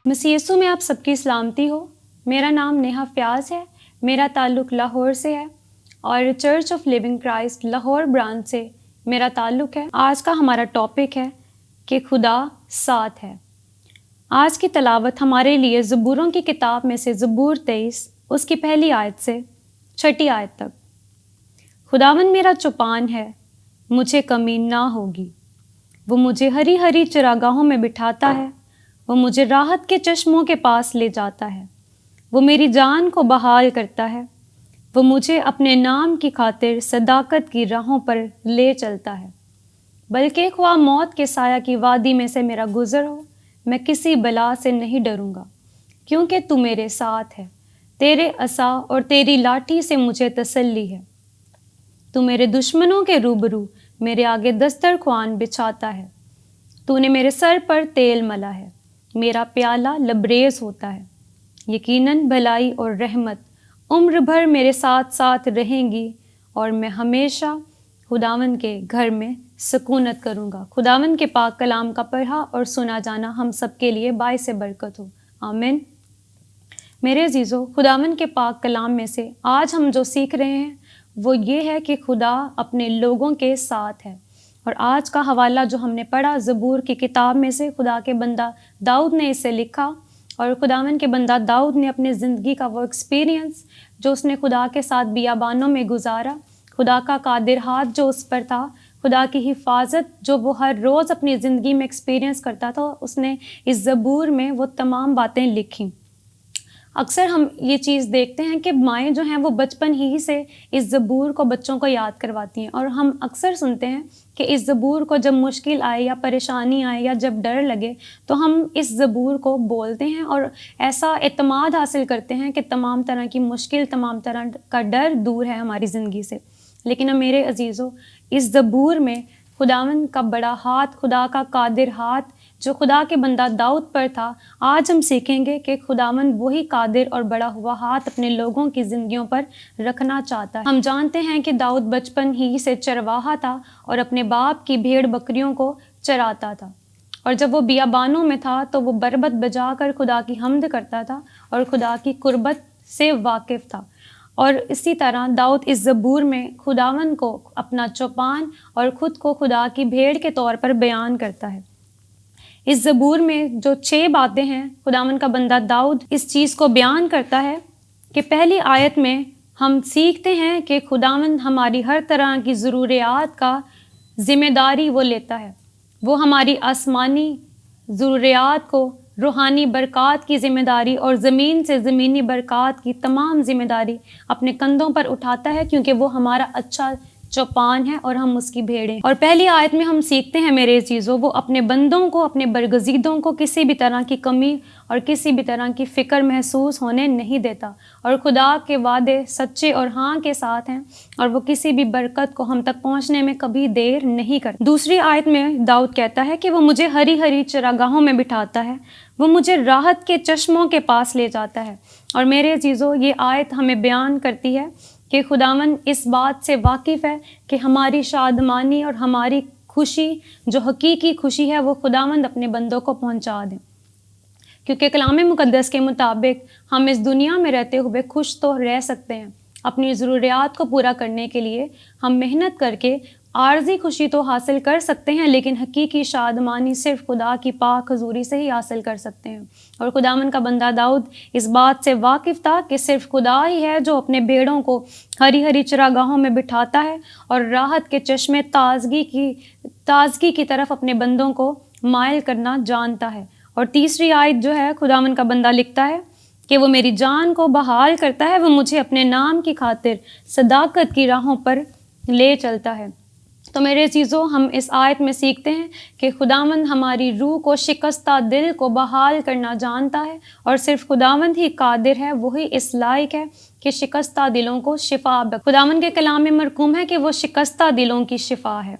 مسیح یسوع میں آپ سب کی سلامتی ہو۔ میرا نام نیہا فیاض ہے، میرا تعلق لاہور سے ہے اور Church of Living Christ Lahore branch سے میرا تعلق ہے۔ آج کا ہمارا ٹاپک ہے کہ خدا ساتھ ہے۔ آج کی تلاوت ہمارے لیے زبوروں کی کتاب میں سے زبور 23 اس کی پہلی آیت سے 6 آیت تک۔ خداوند میرا چوپان ہے، مجھے کمی نہ ہوگی۔ وہ مجھے ہری ہری چراگاہوں میں بٹھاتا ہے، وہ مجھے راحت کے چشموں کے پاس لے جاتا ہے۔ وہ میری جان کو بحال کرتا ہے، وہ مجھے اپنے نام کی خاطر صداقت کی راہوں پر لے چلتا ہے۔ بلکہ خواہ موت کے سایہ کی وادی میں سے میرا گزر ہو، میں کسی بلا سے نہیں ڈروں گا، کیونکہ تو میرے ساتھ ہے۔ تیرے عصا اور تیری لاٹھی سے مجھے تسلی ہے۔ تو میرے دشمنوں کے روبرو میرے آگے دسترخوان بچھاتا ہے۔ تو نے میرے سر پر تیل ملا ہے، میرا پیالہ لبریز ہوتا ہے۔ یقیناً بھلائی اور رحمت عمر بھر میرے ساتھ ساتھ رہیں گی، اور میں ہمیشہ خداوند کے گھر میں سکونت کروں گا۔ خداوند کے پاک کلام کا پڑھا اور سنا جانا ہم سب کے لیے باعث برکت ہو، آمین۔ میرے عزیزو، خداوند کے پاک کلام میں سے آج ہم جو سیکھ رہے ہیں وہ یہ ہے کہ خدا اپنے لوگوں کے ساتھ ہے۔ اور آج کا حوالہ جو ہم نے پڑھا زبور کی کتاب میں سے، خدا کے بندہ داؤد نے اسے لکھا، اور خداوند کے بندہ داؤد نے اپنے زندگی کا وہ ایکسپیرینس جو اس نے خدا کے ساتھ بیابانوں میں گزارا، خدا کا قادر ہاتھ جو اس پر تھا، خدا کی حفاظت جو وہ ہر روز اپنی زندگی میں ایکسپیرینس کرتا تھا، اس نے اس زبور میں وہ تمام باتیں لکھیں۔ اکثر ہم یہ چیز دیکھتے ہیں کہ مائیں جو ہیں وہ بچپن ہی سے اس زبور کو بچوں کو یاد کرواتی ہیں، اور ہم اکثر سنتے ہیں کہ اس زبور کو جب مشکل آئے یا پریشانی آئے یا جب ڈر لگے تو ہم اس زبور کو بولتے ہیں اور ایسا اعتماد حاصل کرتے ہیں کہ تمام طرح کی مشکل، تمام طرح کا ڈر دور ہے ہماری زندگی سے۔ لیکن میرے عزیزو، اس زبور میں خداوند کا بڑا ہاتھ، خدا کا قادر ہاتھ جو خدا کے بندہ داؤد پر تھا، آج ہم سیکھیں گے کہ خداوند وہی قادر اور بڑا ہوا ہاتھ اپنے لوگوں کی زندگیوں پر رکھنا چاہتا ہے۔ ہم جانتے ہیں کہ داؤد بچپن ہی سے چرواہا تھا اور اپنے باپ کی بھیڑ بکریوں کو چراتا تھا، اور جب وہ بیابانوں میں تھا تو وہ بربط بجا کر خدا کی حمد کرتا تھا اور خدا کی قربت سے واقف تھا۔ اور اسی طرح داؤد اس زبور میں خداوند کو اپنا چوپان اور خود کو خدا کی بھیڑ کے طور پر بیان کرتا ہے۔ اس زبور میں جو 6 باتیں ہیں، خداوند کا بندہ داؤد اس چیز کو بیان کرتا ہے کہ پہلی آیت میں ہم سیکھتے ہیں کہ خداوند ہماری ہر طرح کی ضروریات کا ذمہ داری وہ لیتا ہے۔ وہ ہماری آسمانی ضروریات کو، روحانی برکات کی ذمہ داری اور زمین سے زمینی برکات کی تمام ذمہ داری اپنے کندھوں پر اٹھاتا ہے، کیونکہ وہ ہمارا اچھا چوپان ہے اور ہم اس کی بھیڑیں۔ اور پہلی آیت میں ہم سیکھتے ہیں میرے عزیزو، وہ اپنے بندوں کو، اپنے برگزیدوں کو کسی بھی طرح کی کمی اور کسی بھی طرح کی فکر محسوس ہونے نہیں دیتا، اور خدا کے وعدے سچے اور ہاں کے ساتھ ہیں، اور وہ کسی بھی برکت کو ہم تک پہنچنے میں کبھی دیر نہیں کرتا۔ دوسری آیت میں داؤد کہتا ہے کہ وہ مجھے ہری ہری چراگاہوں میں بٹھاتا ہے، وہ مجھے راحت کے چشموں کے پاس لے جاتا ہے۔ اور میرے عزیزو، یہ آیت ہمیں بیان کرتی ہے کہ خداوند اس بات سے واقف ہے کہ ہماری شادمانی اور ہماری خوشی جو حقیقی خوشی ہے وہ خداوند اپنے بندوں کو پہنچا دیں، کیونکہ کلام مقدس کے مطابق ہم اس دنیا میں رہتے ہوئے خوش تو رہ سکتے ہیں، اپنی ضروریات کو پورا کرنے کے لیے ہم محنت کر کے عارضی خوشی تو حاصل کر سکتے ہیں، لیکن حقیقی شادمانی صرف خدا کی پاک حضوری سے ہی حاصل کر سکتے ہیں۔ اور خداوند کا بندہ داؤد اس بات سے واقف تھا کہ صرف خدا ہی ہے جو اپنے بھیڑوں کو ہری ہری چراگاہوں میں بٹھاتا ہے اور راحت کے چشمے تازگی کی طرف اپنے بندوں کو مائل کرنا جانتا ہے۔ اور تیسری آیت جو ہے، خداوند کا بندہ لکھتا ہے کہ وہ میری جان کو بحال کرتا ہے، وہ مجھے اپنے نام کی خاطر صداقت کی راہوں پر لے چلتا ہے۔ تو میرے عزیزو، ہم اس آیت میں سیکھتے ہیں کہ خداوند ہماری روح کو، شکستہ دل کو بحال کرنا جانتا ہے، اور صرف خداوند ہی قادر ہے، وہی اس لائق ہے کہ شکستہ دلوں کو شفا بخشے۔ خداوند کے کلام میں مرقوم ہے کہ وہ شکستہ دلوں کی شفا ہے۔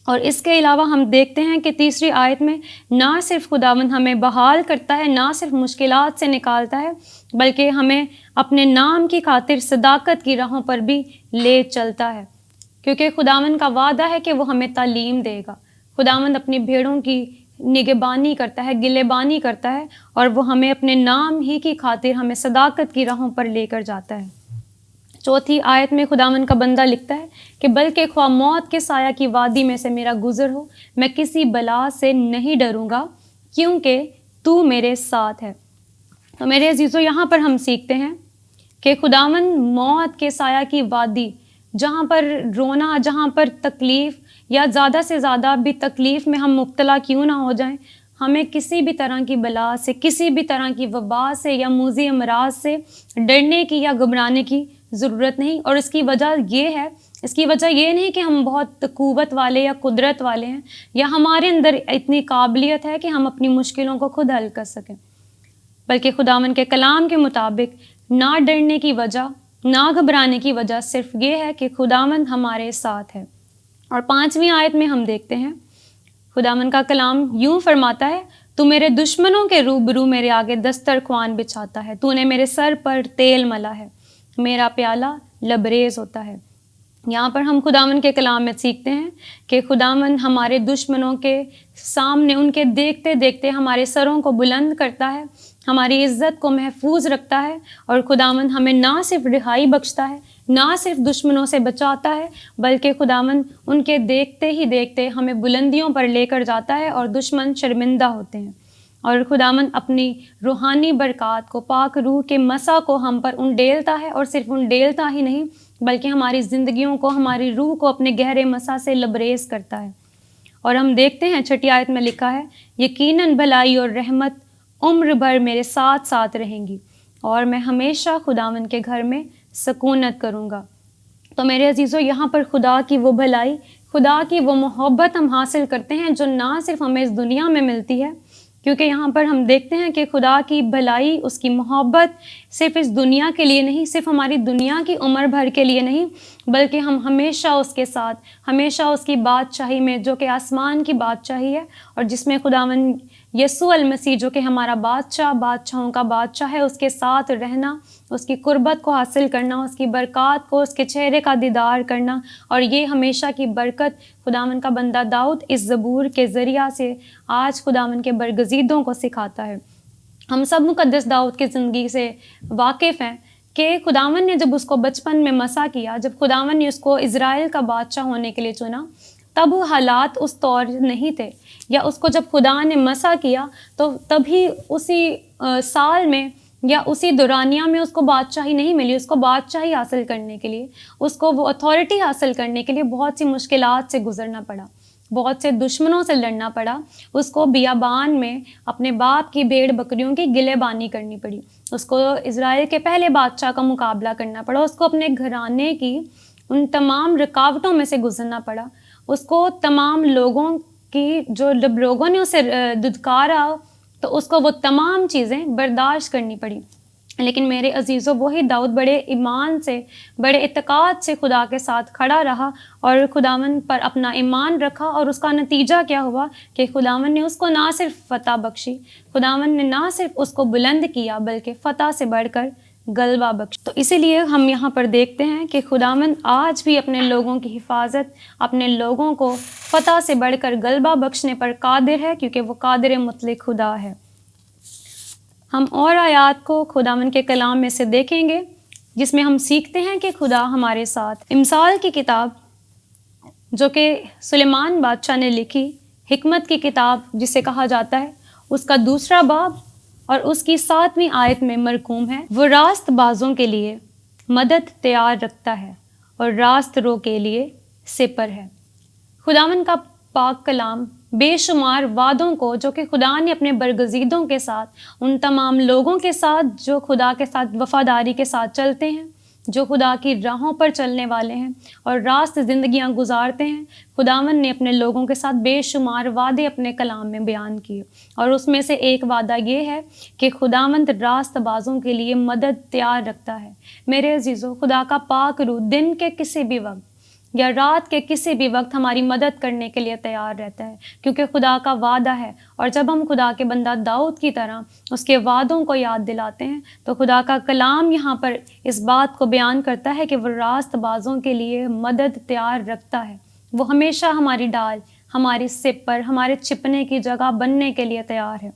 اور اس کے علاوہ ہم دیکھتے ہیں کہ تیسری آیت میں نہ صرف خداوند ہمیں بحال کرتا ہے، نہ صرف مشکلات سے نکالتا ہے، بلکہ ہمیں اپنے نام کی خاطر صداقت کی راہوں پر بھی لے چلتا ہے، کیونکہ خداوند کا وعدہ ہے کہ وہ ہمیں تعلیم دے گا۔ خداوند اپنی بھیڑوں کی نگہبانی کرتا ہے، گلہبانی کرتا ہے، اور وہ ہمیں اپنے نام ہی کی خاطر ہمیں صداقت کی راہوں پر لے کر جاتا ہے۔ چوتھی آیت میں خداوند کا بندہ لکھتا ہے کہ بلکہ خواہ موت کے سایہ کی وادی میں سے میرا گزر ہو، میں کسی بلا سے نہیں ڈروں گا کیونکہ تو میرے ساتھ ہے۔ تو میرے عزیزو، یہاں پر ہم سیکھتے ہیں کہ خداوند موت کے سایہ کی وادی، جہاں پر رونا، جہاں پر تکلیف یا زیادہ سے زیادہ بھی تکلیف میں ہم مبتلا کیوں نہ ہو جائیں، ہمیں کسی بھی طرح کی بلا سے، کسی بھی طرح کی وبا سے یا موذی امراض سے ڈرنے کی یا گھبرانے کی ضرورت نہیں۔ اور اس کی وجہ یہ نہیں کہ ہم بہت قوت والے یا قدرت والے ہیں یا ہمارے اندر اتنی قابلیت ہے کہ ہم اپنی مشکلوں کو خود حل کر سکیں، بلکہ خداوند کے کلام کے مطابق نہ ڈرنے کی وجہ، نہ گھبرانے کی وجہ صرف یہ ہے کہ خداوند ہمارے ساتھ ہے۔ اور 5ویں آیت میں ہم دیکھتے ہیں خداوند کا کلام یوں فرماتا ہے، تو میرے دشمنوں کے روبرو میرے آگے دسترخوان بچھاتا ہے، تو نے میرے سر پر تیل ملا ہے، میرا پیالہ لبریز ہوتا ہے۔ یہاں پر ہم خداوند کے کلام میں سیکھتے ہیں کہ خداوند ہمارے دشمنوں کے سامنے، ان کے دیکھتے دیکھتے ہمارے سروں کو بلند کرتا ہے، ہماری عزت کو محفوظ رکھتا ہے، اور خداوند ہمیں نہ صرف رہائی بخشتا ہے، نہ صرف دشمنوں سے بچاتا ہے، بلکہ خداوند ان کے دیکھتے ہی دیکھتے ہمیں بلندیوں پر لے کر جاتا ہے اور دشمن شرمندہ ہوتے ہیں۔ اور خداوند اپنی روحانی برکات کو، پاک روح کے مسا کو ہم پر انڈیلتا ہے، اور صرف انڈیلتا ہی نہیں بلکہ ہماری زندگیوں کو، ہماری روح کو اپنے گہرے مسا سے لبریز کرتا ہے۔ اور ہم دیکھتے ہیں 6 آیت میں لکھا ہے، یقیناً بھلائی اور رحمت عمر بھر میرے ساتھ ساتھ رہیں گی، اور میں ہمیشہ خداوند کے گھر میں سکونت کروں گا۔ تو میرے عزیزو، یہاں پر خدا کی وہ بھلائی، خدا کی وہ محبت ہم حاصل کرتے ہیں جو نہ صرف ہمیں اس دنیا میں ملتی ہے، کیونکہ یہاں پر ہم دیکھتے ہیں کہ خدا کی بھلائی، اس کی محبت صرف اس دنیا کے لیے نہیں، صرف ہماری دنیا کی عمر بھر کے لیے نہیں، بلکہ ہم ہمیشہ اس کے ساتھ، ہمیشہ اس کی بادشاہی میں، جو کہ آسمان کی بادشاہی ہے، اور جس میں خداوند یسوع المسیح جو کہ ہمارا بادشاہ، بادشاہوں کا بادشاہ ہے، اس کے ساتھ رہنا، اس کی قربت کو حاصل کرنا، اس کی برکات کو، اس کے چہرے کا دیدار کرنا، اور یہ ہمیشہ کی برکت خداوند کا بندہ داؤد اس زبور کے ذریعہ سے آج خداوند کے برگزیدوں کو سکھاتا ہے۔ ہم سب مقدس داؤد کی زندگی سے واقف ہیں کہ خداوند نے جب اس کو بچپن میں مسا کیا، جب خداوند نے اس کو اسرائیل کا بادشاہ ہونے کے لیے چنا، تب وہ حالات اس طور نہیں تھے، یا اس کو جب خدا نے مسا کیا تو تبھی اسی سال میں یا اسی دورانیہ میں اس کو بادشاہی نہیں ملی۔ اس کو بادشاہی حاصل کرنے کے لیے، اس کو وہ اتھارٹی حاصل کرنے کے لیے بہت سی مشکلات سے گزرنا پڑا، بہت سے دشمنوں سے لڑنا پڑا، اس کو بیابان میں اپنے باپ کی بھیڑ بکریوں کی گلہبانی کرنی پڑی، اس کو اسرائیل کے پہلے بادشاہ کا مقابلہ کرنا پڑا، اس کو اپنے گھرانے کی ان تمام رکاوٹوں میں سے گزرنا پڑا، اس کو تمام لوگوں کی، جب لوگوں نے اسے دھتکارا تو اس کو وہ تمام چیزیں برداشت کرنی پڑی۔ لیکن میرے عزیزو، وہی داؤد بڑے ایمان سے، بڑے اعتقاد سے خدا کے ساتھ کھڑا رہا اور خداوند پر اپنا ایمان رکھا، اور اس کا نتیجہ کیا ہوا کہ خداوند نے اس کو نہ صرف فتح بخشی، خداوند نے نہ صرف اس کو بلند کیا بلکہ فتح سے بڑھ کر غلبہ بخش۔ تو اسی لیے ہم یہاں پر دیکھتے ہیں کہ خداوند آج بھی اپنے لوگوں کی حفاظت، اپنے لوگوں کو فتح سے بڑھ کر غلبہ بخشنے پر قادر ہے، کیونکہ وہ قادر مطلق خدا ہے۔ ہم اور آیات کو خداوند کے کلام میں سے دیکھیں گے جس میں ہم سیکھتے ہیں کہ خدا ہمارے ساتھ۔ امثال کی کتاب جو کہ سلیمان بادشاہ نے لکھی، حکمت کی کتاب جسے کہا جاتا ہے، اس کا 2 باب اور اس کی 7ویں آیت میں مرقوم ہے، وہ راست بازوں کے لیے مدد تیار رکھتا ہے اور راست رو کے لیے سپر ہے۔ خداوند کا پاک کلام بے شمار وعدوں کو، جو کہ خدا نے اپنے برگزیدوں کے ساتھ، ان تمام لوگوں کے ساتھ جو خدا کے ساتھ وفاداری کے ساتھ چلتے ہیں، جو خدا کی راہوں پر چلنے والے ہیں اور راست زندگیاں گزارتے ہیں، خداوند نے اپنے لوگوں کے ساتھ بے شمار وعدے اپنے کلام میں بیان کیے، اور اس میں سے ایک وعدہ یہ ہے کہ خداوند راست بازوں کے لیے مدد تیار رکھتا ہے۔ میرے عزیزو، خدا کا پاک روح دن کے کسی بھی وقت یا رات کے کسی بھی وقت ہماری مدد کرنے کے لیے تیار رہتا ہے، کیونکہ خدا کا وعدہ ہے، اور جب ہم خدا کے بندہ داؤد کی طرح اس کے وعدوں کو یاد دلاتے ہیں تو خدا کا کلام یہاں پر اس بات کو بیان کرتا ہے کہ وہ راست بازوں کے لیے مدد تیار رکھتا ہے، وہ ہمیشہ ہماری ڈال، ہماری سپ پر ہمارے چھپنے کی جگہ بننے کے لیے تیار ہے،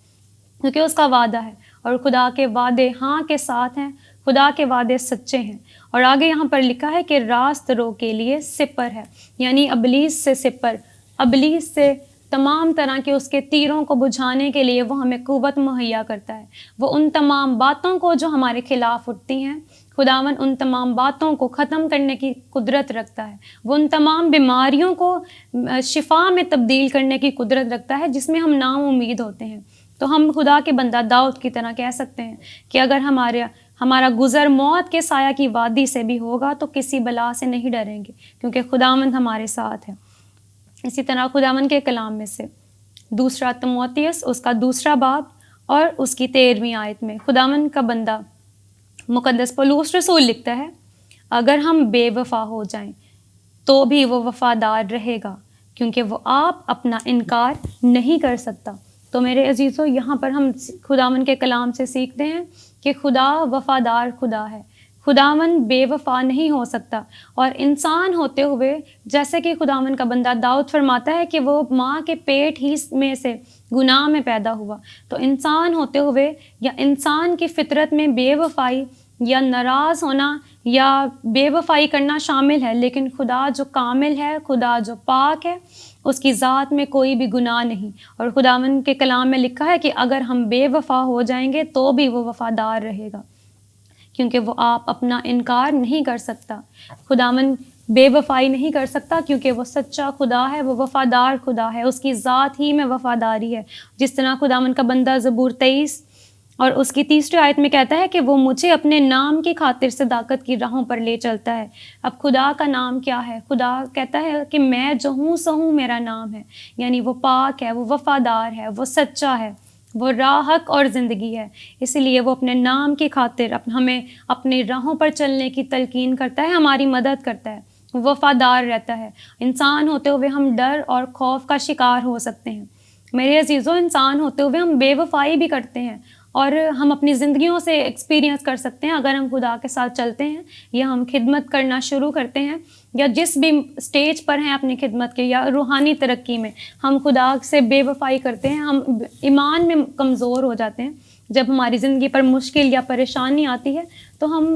کیونکہ اس کا وعدہ ہے، اور خدا کے وعدے ہاں کے ساتھ ہیں، خدا کے وعدے سچے ہیں۔ اور آگے یہاں پر لکھا ہے کہ راست رو کے لیے سپر ہے، یعنی ابلیس سے سپر، ابلیس سے تمام طرح کے اس کے تیروں کو بجھانے کے لیے وہ ہمیں قوت مہیا کرتا ہے۔ وہ ان تمام باتوں کو جو ہمارے خلاف اٹھتی ہیں، خداوند ان تمام باتوں کو ختم کرنے کی قدرت رکھتا ہے۔ وہ ان تمام بیماریوں کو شفا میں تبدیل کرنے کی قدرت رکھتا ہے جس میں ہم نا امید ہوتے ہیں۔ تو ہم خدا کے بندہ داؤد کی طرح کہہ سکتے ہیں کہ اگر ہمارا گزر موت کے سایہ کی وادی سے بھی ہوگا تو کسی بلا سے نہیں ڈریں گے، کیونکہ خداوند ہمارے ساتھ ہے۔ اسی طرح خداوند کے کلام میں سے دوسرا تموتیس اس کا 2 باب اور اس کی 13ویں آیت میں خداوند کا بندہ مقدس پولس رسول لکھتا ہے، اگر ہم بے وفا ہو جائیں تو بھی وہ وفادار رہے گا، کیونکہ وہ آپ اپنا انکار نہیں کر سکتا۔ تو میرے عزیزو، یہاں پر ہم خداوند کے کلام سے سیکھتے ہیں کہ خدا وفادار خدا ہے، خداوند بے وفا نہیں ہو سکتا۔ اور انسان ہوتے ہوئے، جیسے کہ خداوند کا بندہ داؤد فرماتا ہے کہ وہ ماں کے پیٹ ہی میں سے گناہ میں پیدا ہوا، تو انسان ہوتے ہوئے یا انسان کی فطرت میں بے وفائی یا ناراض ہونا یا بے وفائی کرنا شامل ہے، لیکن خدا جو کامل ہے، خدا جو پاک ہے، اس کی ذات میں کوئی بھی گناہ نہیں۔ اور خداوند کے کلام میں لکھا ہے کہ اگر ہم بے وفا ہو جائیں گے تو بھی وہ وفادار رہے گا، کیونکہ وہ آپ اپنا انکار نہیں کر سکتا۔ خداوند بے وفائی نہیں کر سکتا کیونکہ وہ سچا خدا ہے، وہ وفادار خدا ہے، اس کی ذات ہی میں وفاداری ہے۔ جس طرح خداوند کا بندہ زبور 23 اور اس کی 3 آیت میں کہتا ہے کہ وہ مجھے اپنے نام کی خاطر صداقت کی راہوں پر لے چلتا ہے۔ اب خدا کا نام کیا ہے؟ خدا کہتا ہے کہ میں جو ہوں سو ہوں میرا نام ہے، یعنی وہ پاک ہے، وہ وفادار ہے، وہ سچا ہے، وہ راہ حق اور زندگی ہے۔ اسی لیے وہ اپنے نام کی خاطر ہمیں اپنی راہوں پر چلنے کی تلقین کرتا ہے، ہماری مدد کرتا ہے، وفادار رہتا ہے۔ انسان ہوتے ہوئے ہم ڈر اور خوف کا شکار ہو سکتے ہیں میرے عزیزو، انسان ہوتے ہوئے ہم بے وفائی بھی کرتے ہیں، اور ہم اپنی زندگیوں سے ایکسپیرینس کر سکتے ہیں اگر ہم خدا کے ساتھ چلتے ہیں یا ہم خدمت کرنا شروع کرتے ہیں، یا جس بھی سٹیج پر ہیں اپنی خدمت کے یا روحانی ترقی میں ہم خدا سے بے وفائی کرتے ہیں، ہم ایمان میں کمزور ہو جاتے ہیں۔ جب ہماری زندگی پر مشکل یا پریشانی آتی ہے تو ہم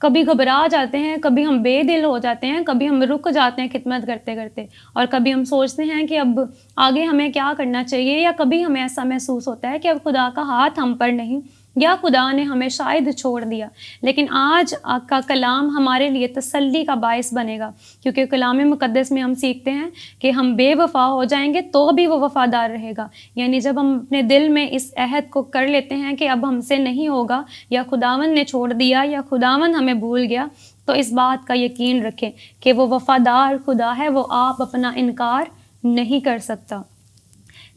کبھی گھبرا جاتے ہیں، کبھی ہم بے دل ہو جاتے ہیں، کبھی ہم رک جاتے ہیں خدمت کرتے کرتے، اور کبھی ہم سوچتے ہیں کہ اب آگے ہمیں کیا کرنا چاہیے، یا کبھی ہمیں ایسا محسوس ہوتا ہے کہ اب خدا کا ہاتھ ہم پر نہیں، یا خدا نے ہمیں شاید چھوڑ دیا۔ لیکن آج کا کلام ہمارے لیے تسلی کا باعث بنے گا، کیونکہ کلام مقدس میں ہم سیکھتے ہیں کہ ہم بے وفا ہو جائیں گے تو بھی وہ وفادار رہے گا۔ یعنی جب ہم اپنے دل میں اس عہد کو کر لیتے ہیں کہ اب ہم سے نہیں ہوگا، یا خداوند نے چھوڑ دیا، یا خداوند ہمیں بھول گیا، تو اس بات کا یقین رکھیں کہ وہ وفادار خدا ہے، وہ آپ اپنا انکار نہیں کر سکتا۔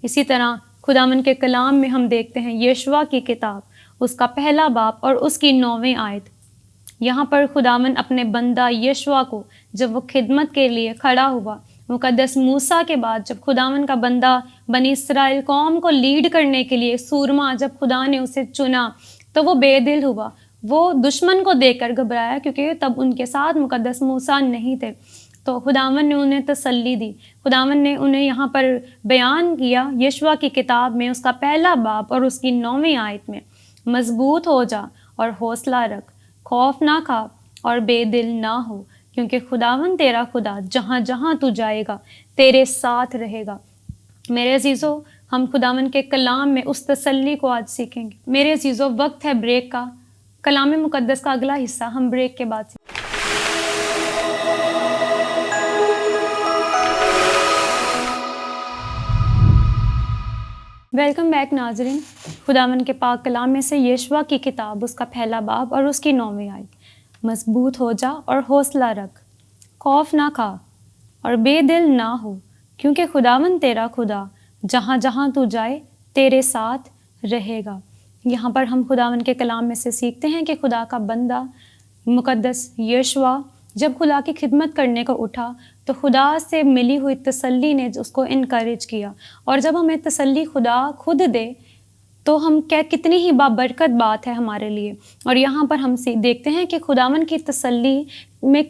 اسی طرح خداوند کے کلام میں ہم دیکھتے ہیں یشوع کی کتاب اس کا 1 باب اور اس کی 9ویں آیت، یہاں پر خداوند اپنے بندہ یشوع کو جب وہ خدمت کے لیے کھڑا ہوا، مقدس موسیٰ کے بعد جب خداوند کا بندہ بنی اسرائیل قوم کو لیڈ کرنے کے لیے سورما جب خدا نے اسے چنا تو وہ بے دل ہوا، وہ دشمن کو دیکھ کر گھبرایا، کیونکہ تب ان کے ساتھ مقدس موسیٰ نہیں تھے۔ تو خداوند نے انہیں تسلی دی، خداوند نے انہیں یہاں پر بیان کیا یشوع کی کتاب میں اس کا 1 باب اور اس کی 9ویں آیت میں، مضبوط ہو جا اور حوصلہ رکھ، خوف نہ کھا اور بے دل نہ ہو، کیونکہ خداوند تیرا خدا جہاں جہاں تو جائے گا تیرے ساتھ رہے گا۔ میرے عزیزو، ہم خداوند کے کلام میں اس تسلی کو آج سیکھیں گے۔ میرے عزیزو، وقت ہے بریک کا۔ کلام مقدس کا اگلا حصہ ہم بریک کے بعد سیکھیں۔ ویلکم بیک ناظرین۔ خداوند کے پاک کلام میں سے یشوع کی کتاب اس کا 1 باب اور اس کی 9ویں آیت، مضبوط ہو جا اور حوصلہ رکھ، خوف نہ کھا اور بے دل نہ ہو، کیونکہ خداوند تیرا خدا جہاں جہاں تو جائے تیرے ساتھ رہے گا۔ یہاں پر ہم خداوند کے کلام میں سے سیکھتے ہیں کہ خدا کا بندہ مقدس یشوع جب خدا کی خدمت کرنے کو اٹھا تو خدا سے ملی ہوئی تسلی نے اس کو انکریج کیا، اور جب ہمیں تسلی خدا خود دے تو ہم کتنی ہی بابرکت بات ہے ہمارے لیے. اور یہاں پر ہم دیکھتے ہیں کہ خداوند کی تسلی میں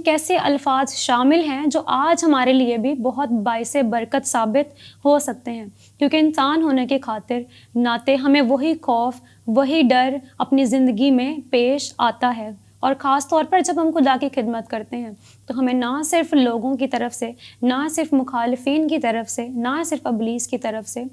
کیسے الفاظ شامل ہیں جو آج ہمارے لیے بھی بہت باعث برکت ثابت ہو سکتے ہیں. کیونکہ انسان ہونے کے خاطر ناطے ہمیں وہی خوف، وہی ڈر اپنی زندگی میں پیش آتا ہے. اور خاص طور پر جب ہم خدا کی خدمت کرتے ہیں تو ہمیں نہ صرف لوگوں کی طرف سے، نہ صرف مخالفین کی طرف سے، نہ صرف ابلیس کی طرف سے،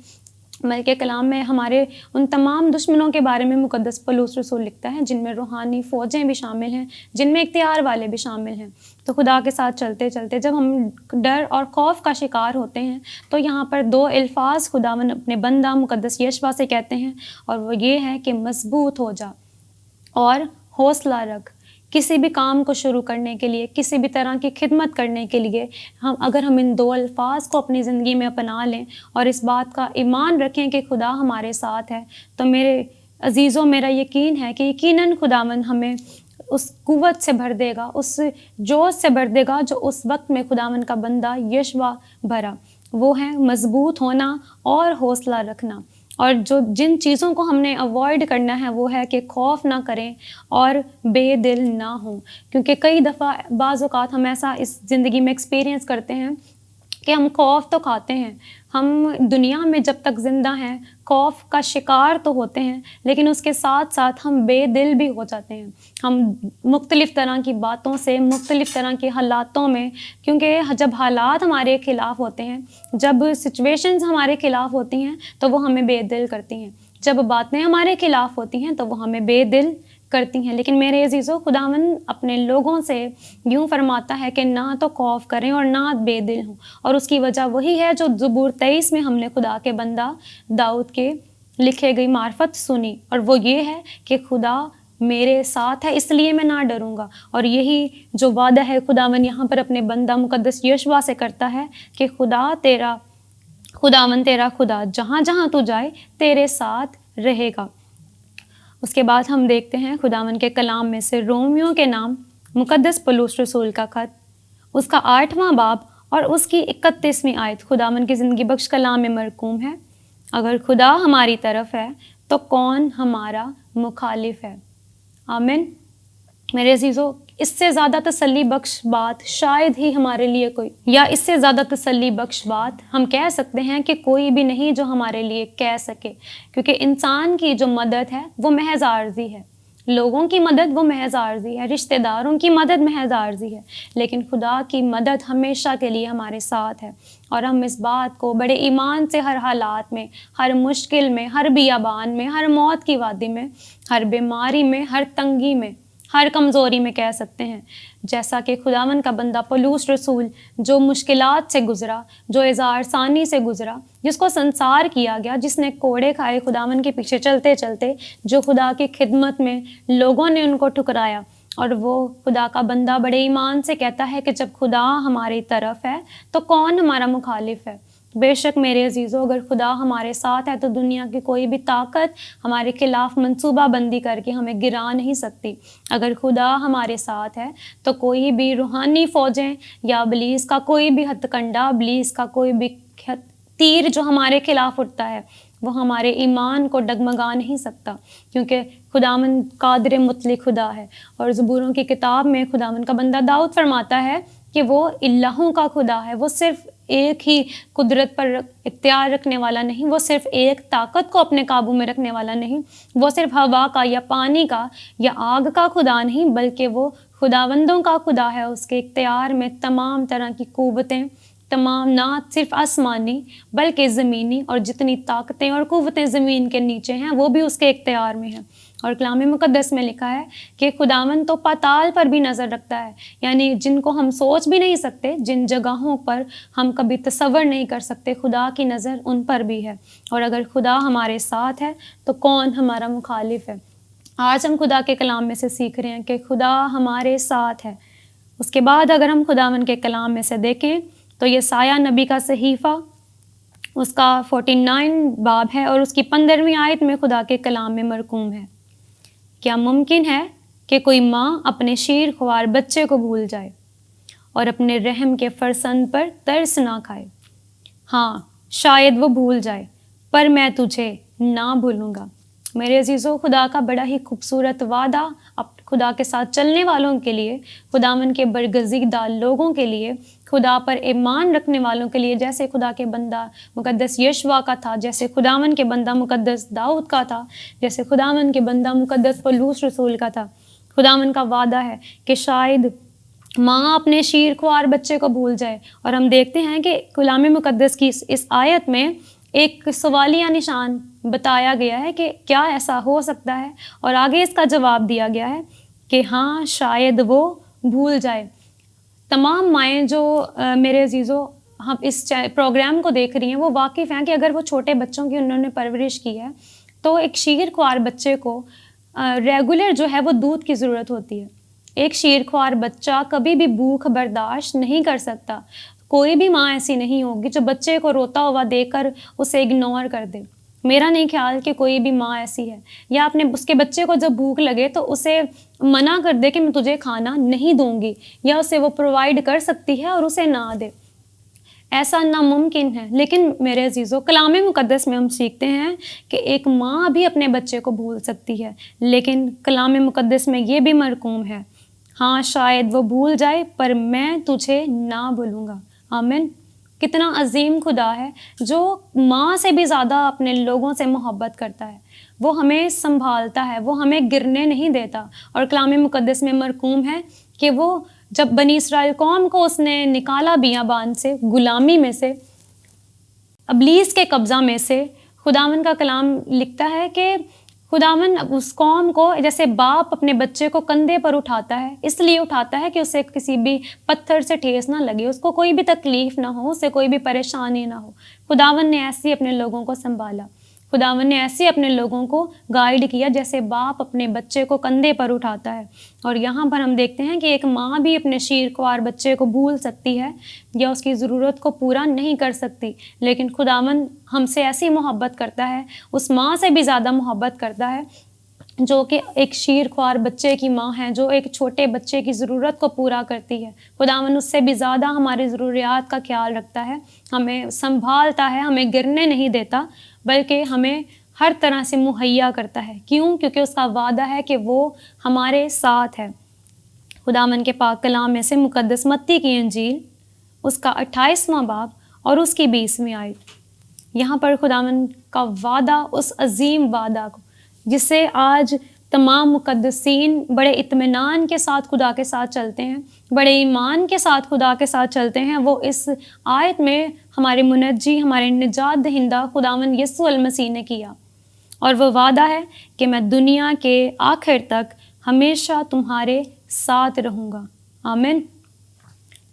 بلکہ کلام میں ہمارے ان تمام دشمنوں کے بارے میں مقدس پولس رسول لکھتا ہے جن میں روحانی فوجیں بھی شامل ہیں، جن میں اختیار والے بھی شامل ہیں. تو خدا کے ساتھ چلتے چلتے جب ہم ڈر اور خوف کا شکار ہوتے ہیں تو یہاں پر 2 الفاظ خداوند اپنے بندہ مقدس یشوع سے کہتے ہیں، اور وہ یہ ہے کہ مضبوط ہو جا اور حوصلہ رکھ. کسی بھی کام کو شروع کرنے کے لیے، کسی بھی طرح کی خدمت کرنے کے لیے اگر ہم ان 2 الفاظ کو اپنی زندگی میں اپنا لیں اور اس بات کا ایمان رکھیں کہ خدا ہمارے ساتھ ہے، تو میرے عزیزوں، میرا یقین ہے کہ یقیناً خداوند ہمیں اس قوت سے بھر دے گا، اس جوش سے بھر دے گا جو اس وقت میں خداوند کا بندہ یشوع بھرا. وہ ہے مضبوط ہونا اور حوصلہ رکھنا. اور جن چیزوں کو ہم نے اوائڈ کرنا ہے وہ ہے کہ خوف نہ کریں اور بے دل نہ ہوں. کیونکہ کئی دفعہ بعض اوقات ہم ایسا اس زندگی میں ایکسپیرینس کرتے ہیں کہ ہم خوف تو کھاتے ہیں، ہم دنیا میں جب تک زندہ ہیں خوف کا شکار تو ہوتے ہیں، لیکن اس کے ساتھ ساتھ ہم بے دل بھی ہو جاتے ہیں. ہم مختلف طرح کی باتوں سے، مختلف طرح کے حالاتوں میں، کیونکہ جب حالات ہمارے خلاف ہوتے ہیں، جب سچویشنز ہمارے خلاف ہوتی ہیں تو وہ ہمیں بے دل کرتی ہیں. جب باتیں ہمارے خلاف ہوتی ہیں تو وہ ہمیں بے دل کرتی ہیں. لیکن میرے عزیزو، خداوند اپنے لوگوں سے یوں فرماتا ہے کہ نہ تو خوف کریں اور نہ بے دل ہوں. اور اس کی وجہ وہی ہے جو زبور 23 میں ہم نے خدا کے بندہ داؤد کے لکھے گئی معرفت سنی، اور وہ یہ ہے کہ خدا میرے ساتھ ہے، اس لیے میں نہ ڈروں گا. اور یہی جو وعدہ ہے خداوند یہاں پر اپنے بندہ مقدس یشوع سے کرتا ہے کہ خداوند تیرا خدا جہاں جہاں تو جائے تیرے ساتھ رہے گا. اس کے بعد ہم دیکھتے ہیں خداوند کے کلام میں سے رومیوں کے نام مقدس پولس رسول کا خط، اس کا 8واں باب اور اس کی 31ویں آیت خداوند کی زندگی بخش کلام میں مرقوم ہے. اگر خدا ہماری طرف ہے تو کون ہمارا مخالف ہے؟ آمین. میرے عزیزو، اس سے زیادہ تسلی بخش بات شاید ہی ہمارے لیے کوئی، یا اس سے زیادہ تسلی بخش بات ہم کہہ سکتے ہیں کہ کوئی بھی نہیں جو ہمارے لیے کہہ سکے. کیونکہ انسان کی جو مدد ہے وہ محض عارضی ہے، لوگوں کی مدد وہ محض عارضی ہے، رشتہ داروں کی مدد محض عارضی ہے، لیکن خدا کی مدد ہمیشہ کے لیے ہمارے ساتھ ہے. اور ہم اس بات کو بڑے ایمان سے ہر حالات میں، ہر مشکل میں، ہر بیابان میں، ہر موت کی وادی میں، ہر بیماری میں، ہر تنگی میں، ہر کمزوری میں کہہ سکتے ہیں. جیسا کہ خداوند کا بندہ پولس رسول جو مشکلات سے گزرا، جو اظہار ثانی سے گزرا، جس کو سنسار کیا گیا، جس نے کوڑے کھائے خداوند کے پیچھے چلتے چلتے، جو خدا کی خدمت میں لوگوں نے ان کو ٹھکرایا، اور وہ خدا کا بندہ بڑے ایمان سے کہتا ہے کہ جب خدا ہماری طرف ہے تو کون ہمارا مخالف ہے؟ بے شک میرے عزیزو، اگر خدا ہمارے ساتھ ہے تو دنیا کی کوئی بھی طاقت ہمارے خلاف منصوبہ بندی کر کے ہمیں گرا نہیں سکتی. اگر خدا ہمارے ساتھ ہے تو کوئی بھی روحانی فوجیں یا ابلیس کا کوئی بھی ہتھ کنڈا، ابلیس کا کوئی بھی تیر جو ہمارے خلاف اٹھتا ہے وہ ہمارے ایمان کو ڈگمگا نہیں سکتا. کیونکہ خداوند قادر مطلق خدا ہے. اور زبوروں کی کتاب میں خداوند کا بندہ داؤد فرماتا ہے کہ وہ الہوں کا خدا ہے. وہ صرف ایک ہی قدرت پر اختیار رکھنے والا نہیں، وہ صرف ایک طاقت کو اپنے قابو میں رکھنے والا نہیں، وہ صرف ہوا کا یا پانی کا یا آگ کا خدا نہیں، بلکہ وہ خداوندوں کا خدا ہے. اس کے اختیار میں تمام طرح کی قوتیں، تمام نہ صرف آسمانی بلکہ زمینی، اور جتنی طاقتیں اور قوتیں زمین کے نیچے ہیں وہ بھی اس کے اختیار میں ہیں. اور کلام مقدس میں لکھا ہے کہ خداوند تو پاتال پر بھی نظر رکھتا ہے، یعنی جن کو ہم سوچ بھی نہیں سکتے، جن جگہوں پر ہم کبھی تصور نہیں کر سکتے، خدا کی نظر ان پر بھی ہے. اور اگر خدا ہمارے ساتھ ہے تو کون ہمارا مخالف ہے؟ آج ہم خدا کے کلام میں سے سیکھ رہے ہیں کہ خدا ہمارے ساتھ ہے. اس کے بعد اگر ہم خداوند کے کلام میں سے دیکھیں تو یہ سایہ نبی کا صحیفہ، اس کا 49 باب ہے اور اس کی 15ویں آیت میں خدا کے کلام میں مرقوم ہے. کیا ممکن ہے کہ کوئی ماں اپنے شیر خوار بچے کو بھول جائے اور اپنے رحم کے فرزند پر ترس نہ کھائے؟ ہاں، شاید وہ بھول جائے، پر میں تجھے نہ بھولوں گا۔ میرے عزیزو، خدا کا بڑا ہی خوبصورت وعدہ اب خدا کے ساتھ چلنے والوں کے لیے، خداوند کے برگزیدہ لوگوں کے لیے، خدا پر ایمان رکھنے والوں کے لیے، جیسے خدا کے بندہ مقدس یشوع کا تھا، جیسے خداوند کے بندہ مقدس داؤد کا تھا، جیسے خداوند کے بندہ مقدس پولس رسول کا تھا۔ خداوند کا وعدہ ہے کہ شاید ماں اپنے شیر خوار بچے کو بھول جائے، اور ہم دیکھتے ہیں کہ کلام مقدس کی اس آیت میں ایک سوالیہ نشان بتایا گیا ہے کہ کیا ایسا ہو سکتا ہے، اور آگے اس کا جواب دیا گیا ہے کہ ہاں شاید وہ بھول جائے۔ تمام مائیں جو میرے عزیزو ہم اس پروگرام کو دیکھ رہی ہیں وہ واقف ہیں کہ اگر وہ چھوٹے بچوں کی انہوں نے پرورش کی ہے تو ایک شیر خوار بچے کو ریگولر جو ہے وہ دودھ کی ضرورت ہوتی ہے۔ ایک شیر خوار بچہ کبھی بھی بھوک برداشت نہیں کر سکتا۔ کوئی بھی ماں ایسی نہیں ہوگی جو بچے کو روتا ہوا دیکھ کر اسے اگنور کر دے۔ میرا نہیں خیال کہ کوئی بھی ماں ایسی ہے، یا اپنے اس کے بچے کو جب بھوک لگے تو اسے منع کر دے کہ میں تجھے کھانا نہیں دوں گی، یا اسے وہ پرووائڈ کر سکتی ہے اور اسے نہ دے۔ ایسا ناممکن ہے۔ لیکن میرے عزیزو، کلام مقدس میں ہم سیکھتے ہیں کہ ایک ماں بھی اپنے بچے کو بھول سکتی ہے، لیکن کلام مقدس میں یہ بھی مرقوم ہے، ہاں شاید وہ بھول جائے پر میں تجھے نہ بھولوں گا۔ آمین۔ کتنا عظیم خدا ہے جو ماں سے بھی زیادہ اپنے لوگوں سے محبت کرتا ہے۔ وہ ہمیں سنبھالتا ہے، وہ ہمیں گرنے نہیں دیتا۔ اور کلام مقدس میں مرقوم ہے کہ وہ جب بنی اسرائیل قوم کو اس نے نکالا بیابان سے، غلامی میں سے، ابلیس کے قبضہ میں سے، خداوند کا کلام لکھتا ہے کہ خداوند اس قوم کو جیسے باپ اپنے بچے کو کندھے پر اٹھاتا ہے، اس لیے اٹھاتا ہے کہ اسے کسی بھی پتھر سے ٹھیس نہ لگے، اس کو کوئی بھی تکلیف نہ ہو، اسے کوئی بھی پریشانی نہ ہو۔ خداوند نے ایسے اپنے لوگوں کو سنبھالا، خداوند نے ایسے اپنے لوگوں کو گائیڈ کیا جیسے باپ اپنے بچے کو کندھے پر اٹھاتا ہے۔ اور یہاں پر ہم دیکھتے ہیں کہ ایک ماں بھی اپنے شیر خوار بچے کو بھول سکتی ہے یا اس کی ضرورت کو پورا نہیں کر سکتی، لیکن خداوند ہم سے ایسی محبت کرتا ہے، اس ماں سے بھی زیادہ محبت کرتا ہے جو کہ ایک شیر خوار بچے کی ماں ہے، جو ایک چھوٹے بچے کی ضرورت کو پورا کرتی ہے۔ خداوند اس سے بھی زیادہ ہماری ضروریات کا خیال رکھتا ہے، ہمیں سنبھالتا ہے، ہمیں گرنے نہیں دیتا، بلکہ ہمیں ہر طرح سے مہیا کرتا ہے۔ کیوں؟ کیونکہ اس کا وعدہ ہے کہ وہ ہمارے ساتھ ہے۔ خداوند کے پاک کلام میں سے مقدس متی کی انجیل، اس کا 28واں باب اور اس کی 20ویں آیت، یہاں پر خداوند کا وعدہ، اس عظیم وعدہ کو جس سے آج تمام مقدسین بڑے اطمینان کے ساتھ خدا کے ساتھ چلتے ہیں، بڑے ایمان کے ساتھ خدا کے ساتھ چلتے ہیں، وہ اس آیت میں ہمارے منجی، ہمارے نجات دہندہ خداوند یسوع المسیح نے کیا۔ اور وہ وعدہ ہے کہ میں دنیا کے آخر تک ہمیشہ تمہارے ساتھ رہوں گا۔ آمین۔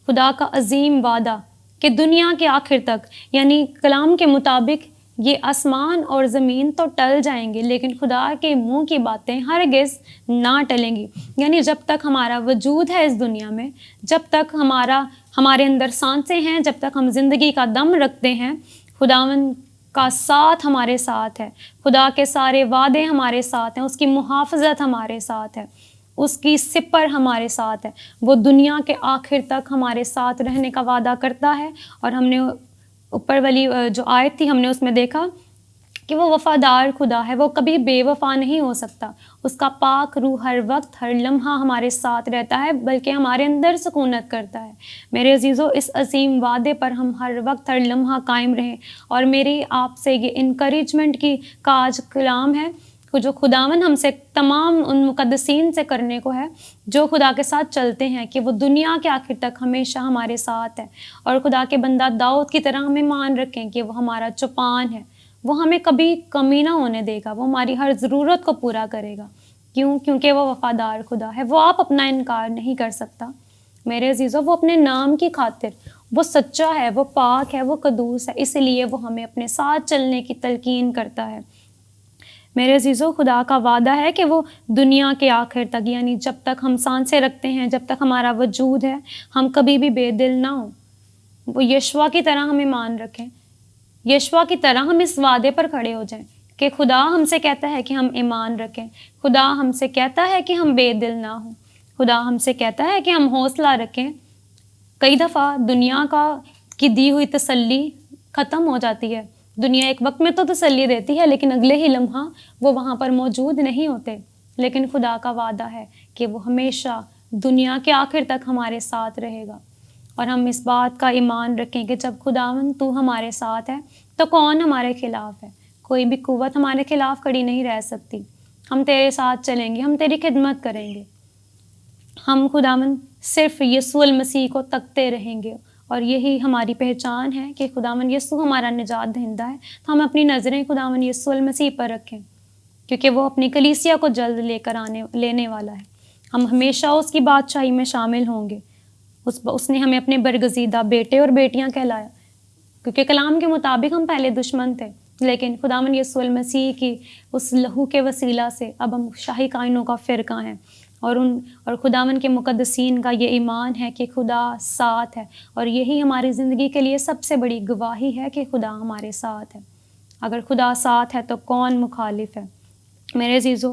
خدا کا عظیم وعدہ کہ دنیا کے آخر تک، یعنی کلام کے مطابق یہ آسمان اور زمین تو ٹل جائیں گے لیکن خدا کے منہ کی باتیں ہرگز نہ ٹلیں گی۔ یعنی جب تک ہمارا وجود ہے اس دنیا میں، جب تک ہمارے اندر سانسیں ہیں، جب تک ہم زندگی کا دم رکھتے ہیں، خداوند کا ساتھ ہمارے ساتھ ہے، خدا کے سارے وعدے ہمارے ساتھ ہیں، اس کی محافظت ہمارے ساتھ ہے، اس کی سپر ہمارے ساتھ ہے۔ وہ دنیا کے آخر تک ہمارے ساتھ رہنے کا وعدہ کرتا ہے۔ اور ہم نے اوپر والی جو آیت تھی، ہم نے اس میں دیکھا کہ وہ وفادار خدا ہے، وہ کبھی بے وفا نہیں ہو سکتا۔ اس کا پاک روح ہر وقت ہر لمحہ ہمارے ساتھ رہتا ہے، بلکہ ہمارے اندر سکونت کرتا ہے۔ میرے عزیزو، اس عظیم وعدے پر ہم ہر وقت ہر لمحہ قائم رہیں۔ اور میری آپ سے یہ انکریجمنٹ کا آج کلام ہے جو خداوند ہم سے تمام ان مقدسین سے کرنے کو ہے جو خدا کے ساتھ چلتے ہیں، کہ وہ دنیا کے آخر تک ہمیشہ ہمارے ساتھ ہے۔ اور خدا کے بندہ داؤد کی طرح ہمیں مان رکھیں کہ وہ ہمارا چوپان ہے، وہ ہمیں کبھی کمی نہ ہونے دے گا، وہ ہماری ہر ضرورت کو پورا کرے گا۔ کیوں؟ کیونکہ وہ وفادار خدا ہے، وہ آپ اپنا انکار نہیں کر سکتا۔ میرے عزیزو، وہ اپنے نام کی خاطر وہ سچا ہے، وہ پاک ہے، وہ قدوس ہے، اس لیے وہ ہمیں اپنے ساتھ چلنے کی تلقین کرتا ہے۔ میرے عزیزو، خدا کا وعدہ ہے کہ وہ دنیا کے آخر تک، یعنی جب تک ہم سانسیں رکھتے ہیں، جب تک ہمارا وجود ہے، ہم کبھی بھی بے دل نہ ہوں۔ وہ یشوع کی طرح ہمیں مان رکھیں، یشوع کی طرح ہم اس وعدے پر کھڑے ہو جائیں کہ خدا ہم سے کہتا ہے کہ ہم ایمان رکھیں، خدا ہم سے کہتا ہے کہ ہم بے دل نہ ہوں، خدا ہم سے کہتا ہے کہ ہم حوصلہ رکھیں۔ کئی دفعہ دنیا کی دی ہوئی تسلی ختم ہو جاتی ہے، دنیا ایک وقت میں تو تسلی دیتی ہے لیکن اگلے ہی لمحہ وہ وہاں پر موجود نہیں ہوتے، لیکن خدا کا وعدہ ہے کہ وہ ہمیشہ دنیا کے آخر تک ہمارے ساتھ رہے گا۔ اور ہم اس بات کا ایمان رکھیں کہ جب خداوند تو ہمارے ساتھ ہے تو کون ہمارے خلاف ہے؟ کوئی بھی قوت ہمارے خلاف کھڑی نہیں رہ سکتی۔ ہم تیرے ساتھ چلیں گے، ہم تیری خدمت کریں گے، ہم خداوند صرف یسوع المسیح کو تکتے رہیں گے، اور یہی ہماری پہچان ہے کہ خداوند یسوع ہمارا نجات دہندہ ہے۔ تو ہم اپنی نظریں خداوند یسوع المسیح پر رکھیں، کیونکہ وہ اپنی کلیسیا کو جلد لینے والا ہے۔ ہم ہمیشہ اس کی بادشاہی میں شامل ہوں گے۔ اس نے ہمیں اپنے برگزیدہ بیٹے اور بیٹیاں کہلایا، کیونکہ کلام کے مطابق ہم پہلے دشمن تھے، لیکن خداوند یسوع المسیح کی اس لہو کے وسیلہ سے اب ہم شاہی کائنوں کا فرقہ ہیں، اور خداوند کے مقدسین کا یہ ایمان ہے کہ خدا ساتھ ہے، اور یہی ہماری زندگی کے لیے سب سے بڑی گواہی ہے کہ خدا ہمارے ساتھ ہے۔ اگر خدا ساتھ ہے تو کون مخالف ہے؟ میرے عزیزو،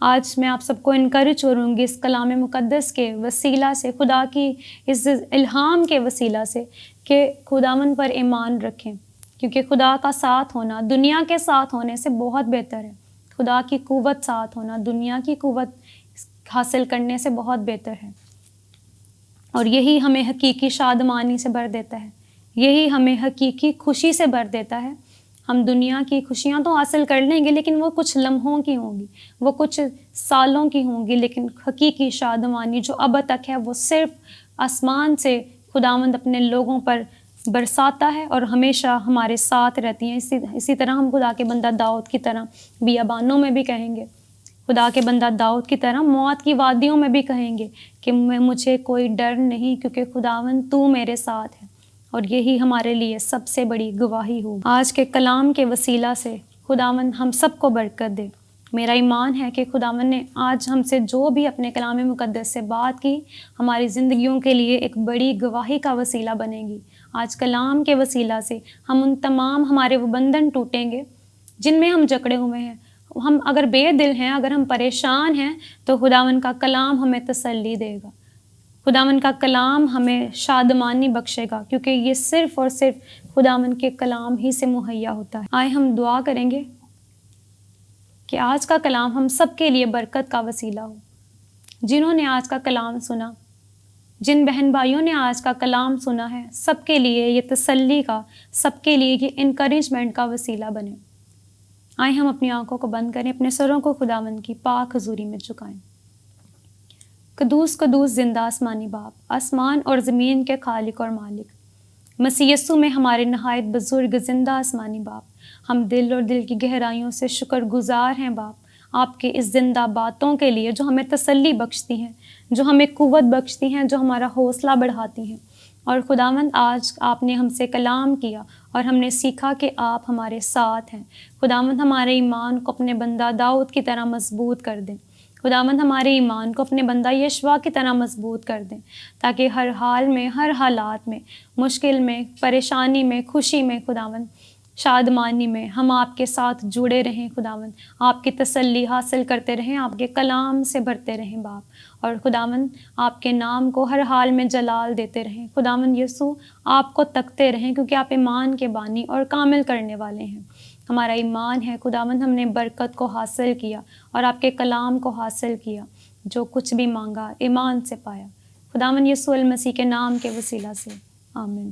آج میں آپ سب کو انکریج کروں گی اس کلام مقدس کے وسیلہ سے، خدا کی اس الہام کے وسیلہ سے، کہ خداوند پر ایمان رکھیں، کیونکہ خدا کا ساتھ ہونا دنیا کے ساتھ ہونے سے بہت بہتر ہے۔ خدا کی قوت ساتھ ہونا دنیا کی قوت حاصل کرنے سے بہت بہتر ہے، اور یہی ہمیں حقیقی شادمانی سے بھر دیتا ہے، یہی ہمیں حقیقی خوشی سے بھر دیتا ہے۔ ہم دنیا کی خوشیاں تو حاصل کر لیں گے لیکن وہ کچھ لمحوں کی ہوں گی، وہ کچھ سالوں کی ہوں گی، لیکن حقیقی شادمانی جو اب تک ہے وہ صرف آسمان سے خداوند اپنے لوگوں پر برساتا ہے اور ہمیشہ ہمارے ساتھ رہتی ہیں۔ اسی طرح ہم خدا کے بندہ داؤد کی طرح بیابانوں میں بھی کہیں گے، خدا کے بندہ داؤد کی طرح موت کی وادیوں میں بھی کہیں گے کہ مجھے کوئی ڈر نہیں، کیونکہ خداوند تو میرے ساتھ ہے، اور یہی ہمارے لیے سب سے بڑی گواہی ہو۔ آج کے کلام کے وسیلہ سے خداوند ہم سب کو برکت دے۔ میرا ایمان ہے کہ خداوند نے آج ہم سے جو بھی اپنے کلام مقدس سے بات کی، ہماری زندگیوں کے لیے ایک بڑی گواہی کا وسیلہ بنے گی۔ آج کلام کے وسیلہ سے ہم ان تمام ہمارے وہ بندھن ٹوٹیں گے جن میں ہم جکڑے ہوئے ہیں۔ ہم اگر بے دل ہیں، اگر ہم پریشان ہیں، تو خداوند کا کلام ہمیں تسلی دے گا، خداوند کا کلام ہمیں شادمانی بخشے گا، کیونکہ یہ صرف اور صرف خداوند کے کلام ہی سے مہیا ہوتا ہے۔ آئے ہم دعا کریں گے کہ آج کا کلام ہم سب کے لیے برکت کا وسیلہ ہو۔ جنہوں نے آج کا کلام سنا، جن بہن بھائیوں نے آج کا کلام سنا ہے، سب کے لیے یہ تسلی کا، سب کے لیے یہ انکریجمنٹ کا وسیلہ بنے۔ آئے ہم اپنی آنکھوں کو بند کریں، اپنے سروں کو خداوند کی پاک حضوری میں جھکائیں۔ قدوس قدوس زندہ آسمانی باپ، آسمان اور زمین کے خالق اور مالک، مسیح یسوع میں ہمارے نہایت بزرگ زندہ آسمانی باپ، ہم دل اور دل کی گہرائیوں سے شکر گزار ہیں باپ، آپ کے اس زندہ باتوں کے لیے جو ہمیں تسلی بخشتی ہیں، جو ہمیں قوت بخشتی ہیں، جو ہمارا حوصلہ بڑھاتی ہیں۔ اور خداوند، آج آپ نے ہم سے کلام کیا اور ہم نے سیکھا کہ آپ ہمارے ساتھ ہیں۔ خداوند، ہمارے ایمان کو اپنے بندہ داؤد کی طرح مضبوط کر دیں۔ خداوند، ہمارے ایمان کو اپنے بندہ یشوع کی طرح مضبوط کر دیں، تاکہ ہر حال میں، ہر حالات میں، مشکل میں، پریشانی میں، خوشی میں، خداوند شادمانی میں ہم آپ کے ساتھ جڑے رہیں۔ خداوند، آپ کی تسلی حاصل کرتے رہیں، آپ کے کلام سے بھرتے رہیں باپ، اور خداوند آپ کے نام کو ہر حال میں جلال دیتے رہیں۔ خداوند یسوع، آپ کو تکتے رہیں، کیونکہ آپ ایمان کے بانی اور کامل کرنے والے ہیں۔ ہمارا ایمان ہے خداوند، ہم نے برکت کو حاصل کیا اور آپ کے کلام کو حاصل کیا، جو کچھ بھی مانگا ایمان سے پایا۔ خداوند یسوع المسیح کے نام کے وسیلہ سے، آمین۔